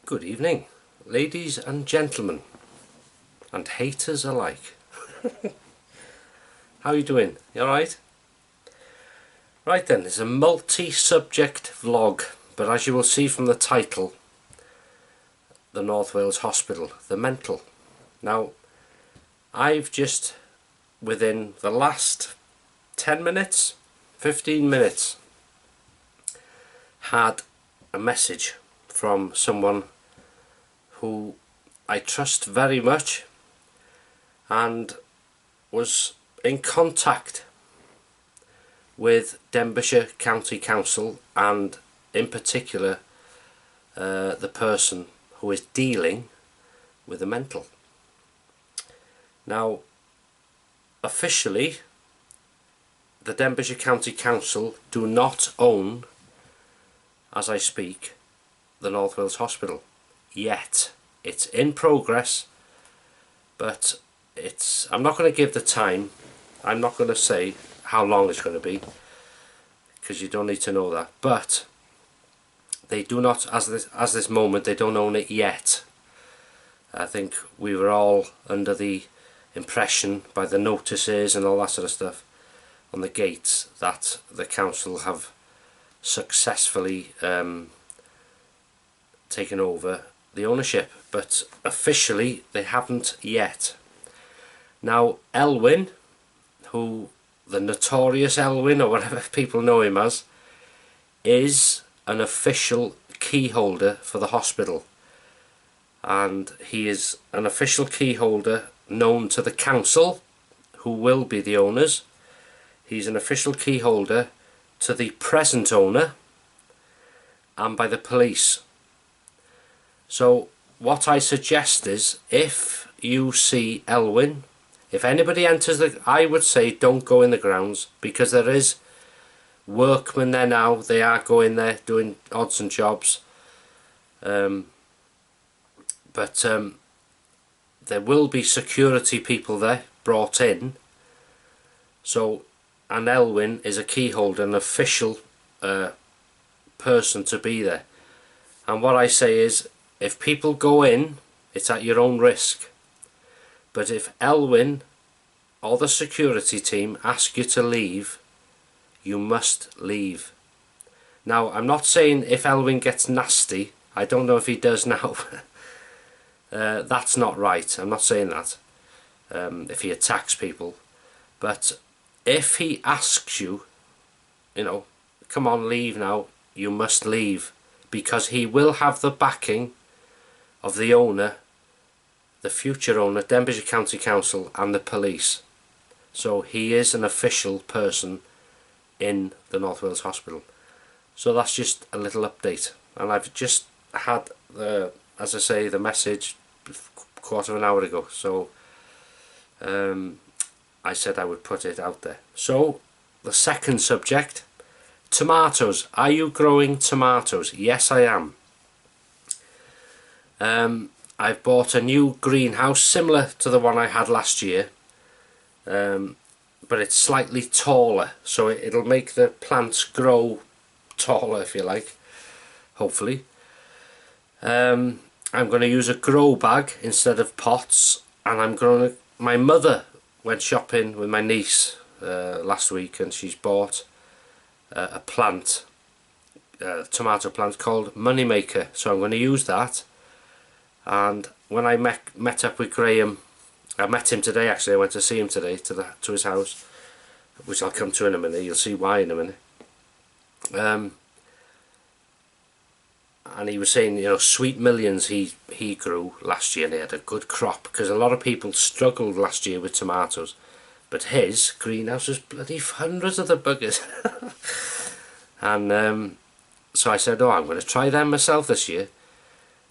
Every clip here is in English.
Good evening, ladies and gentlemen, and haters alike. How are you doing? You alright? Right then, it's a multi-subject vlog, but as you will see from the title, the North Wales Hospital, the mental. Now, I've just, within the last 10 minutes, 15 minutes, had a message from someone who I trust very much and was in contact with Denbighshire County Council, and in particular the person who is dealing with the mental. Now, officially the Denbighshire County Council do not own, as I speak, the North Wales Hospital yet. It's in progress, but I'm not going to give the time. I'm not going to say how long it's going to be, because you don't need to know that, but they do not, as this moment, they don't own it yet. I think we were all under the impression by the notices and all that sort of stuff on the gates that the council have successfully taken over the ownership, but officially they haven't yet. Now, Elwyn, who the notorious Elwyn, or whatever people know him as, is an official key holder for the hospital, and he is an official key holder known to the council, who will be the owners. He's an official key holder to the present owner and by the police. So what I suggest is, if you see Elwyn, if anybody enters I would say don't go in the grounds, because there is workmen there now. They are going there doing odds and jobs, but there will be security people there brought in. So, and Elwyn is a key holder, an official person to be there. And what I say is, if people go in, it's at your own risk. But if Elwyn or the security team ask you to leave, you must leave. Now, I'm not saying if Elwyn gets nasty. I don't know if he does now. That's not right. I'm not saying that. If he attacks people. But if he asks you, come on, leave now, you must leave. Because he will have the backing of the owner, the future owner, Denbighshire County Council, and the police. So he is an official person in the North Wales Hospital. So that's just a little update, and I've just had as I say, the message a quarter of an hour ago. So I said I would put it out there. So the second subject, tomatoes. Are you growing tomatoes? Yes, I am. I've bought a new greenhouse similar to the one I had last year, but it's slightly taller, so it'll make the plants grow taller, if you like, hopefully. I'm going to use a grow bag instead of pots, and my mother went shopping with my niece last week, and she's bought a plant, tomato plant called Moneymaker, so I'm going to use that. And when I met up with Graham, I met him today actually. I went to see him today to his house, which I'll come to in a minute. You'll see why in a minute. And he was saying, sweet millions he grew last year, and he had a good crop, because a lot of people struggled last year with tomatoes, but his greenhouse was bloody hundreds of the buggers. And so I said, I'm going to try them myself this year.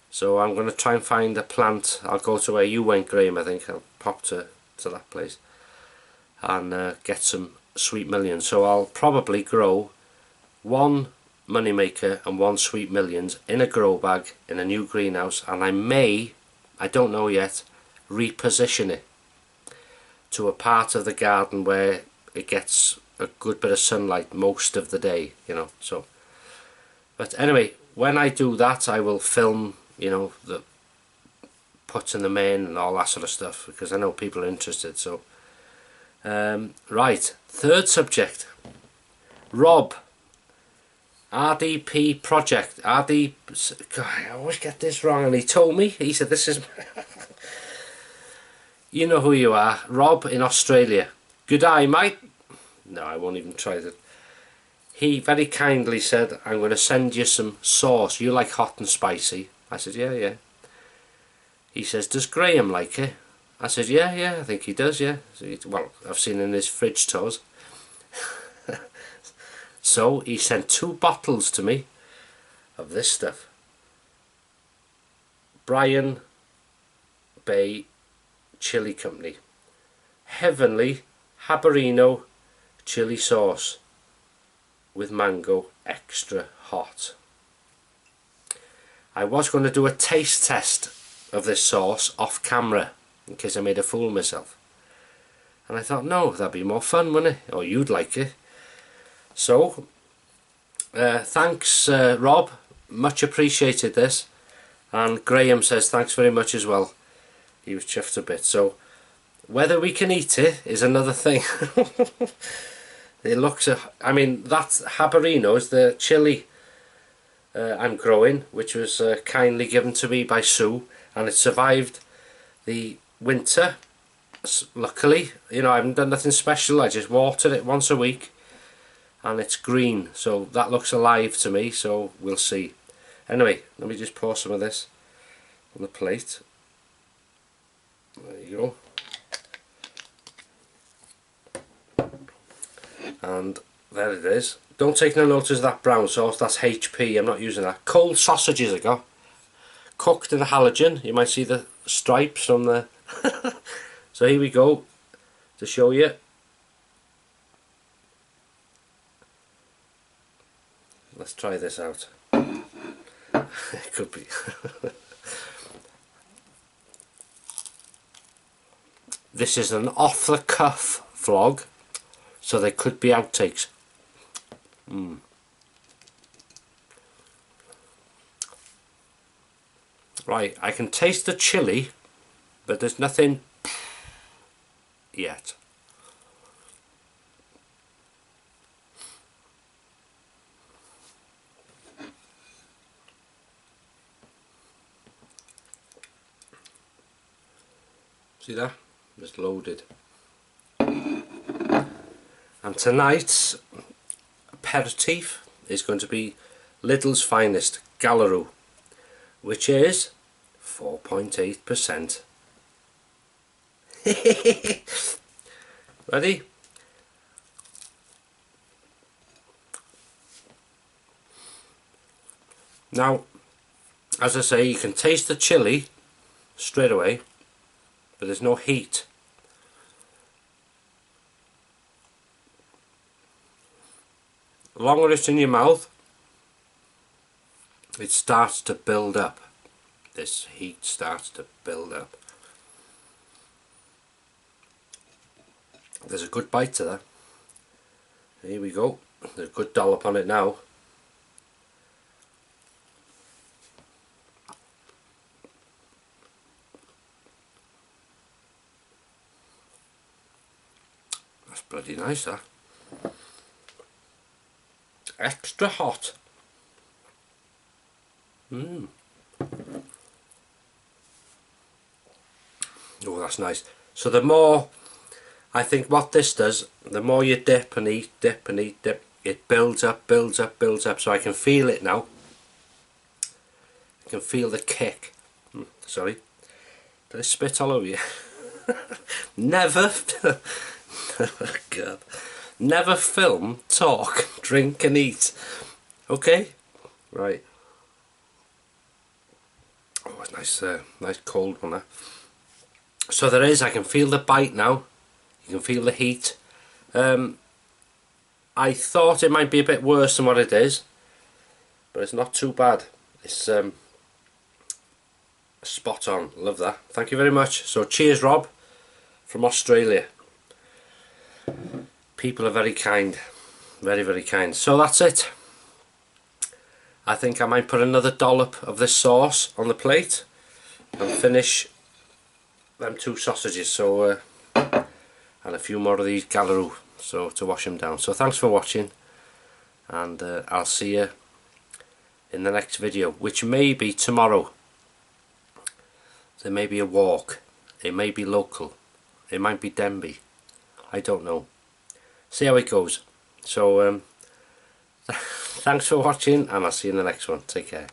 So I'm going to try and find a plant. I'll go to where you went, Graham. I think I'll pop to that place and get some sweet millions. So I'll probably grow one Moneymaker and one sweet millions in a grow bag in a new greenhouse, and I don't know yet, reposition it to a part of the garden where it gets a good bit of sunlight most of the day, so. But anyway, when I do that, I will film you know, the putting them in and all that sort of stuff, because I know people are interested. So right, third subject, Rob, RDP project, RD, God, I always get this wrong, and he told me, he said this is you know who you are, Rob in Australia. Good eye, mate. No, I won't even try that. He very kindly said, I'm going to send you some sauce. You like hot and spicy? I said, yeah, yeah. He says, does Graham like it? I said, yeah, yeah, I think he does, yeah. Well, I've seen in his fridge tours. So he sent 2 bottles to me of this stuff. Brian Bay Chili Company. Heavenly Habanero chili sauce with mango, extra hot. I was going to do a taste test of this sauce off camera in case I made a fool of myself, and I thought, no, that'd be more fun, wouldn't it? Or you'd like it. So thanks Rob, much appreciated this. And Graham says thanks very much as well. He was chuffed a bit. So whether we can eat it is another thing. It looks, I mean, that's habanero is the chili I'm growing, which was kindly given to me by Sue, and it survived the winter. Luckily, you know, I haven't done nothing special. I just watered it once a week, and it's green, so that looks alive to me. So we'll see. Anyway, let me just pour some of this on the plate. There you go. And there it is. Don't take no notice of that brown sauce, that's HP, I'm not using that. Cold sausages I got, cooked in a halogen. You might see the stripes from the so here we go, to show you. Let's try this out. It could be this is an off the cuff vlog, so there could be outtakes. Right, I can taste the chili, but there's nothing yet. See that? It's loaded. And tonight's aperitif is going to be Lidl's finest, Gallaroo, which is 4.8%. Ready? Now, as I say, you can taste the chili straight away, but there's no heat. The longer it's in your mouth, it starts to build up. This heat starts to build up. There's a good bite to that. Here we go. There's a good dollop on it now. That's bloody nice, that. Extra hot. Oh, that's nice. So the more, I think what this does, the more you dip and eat, dip and eat, dip, it builds up, builds up, builds up. So I can feel it now. I can feel the kick. Sorry. Did I spit all over you? Never. God. Never film, talk, drink and eat. Okay? Right. Oh, it's nice, nice cold one there. So there is, I can feel the bite now. You can feel the heat. I thought it might be a bit worse than what it is, but it's not too bad. It's spot on. Love that. Thank you very much. So cheers, Rob, from Australia. People are very kind, very, very kind. So that's it. I think I might put another dollop of this sauce on the plate and finish them 2 sausages, so and a few more of these galaroo, so to wash them down. So thanks for watching, and I'll see you in the next video, which may be tomorrow. There may be a walk, it may be local, it might be Denby, I don't know. See how it goes. So thanks for watching, and I'll see you in the next one. Take care.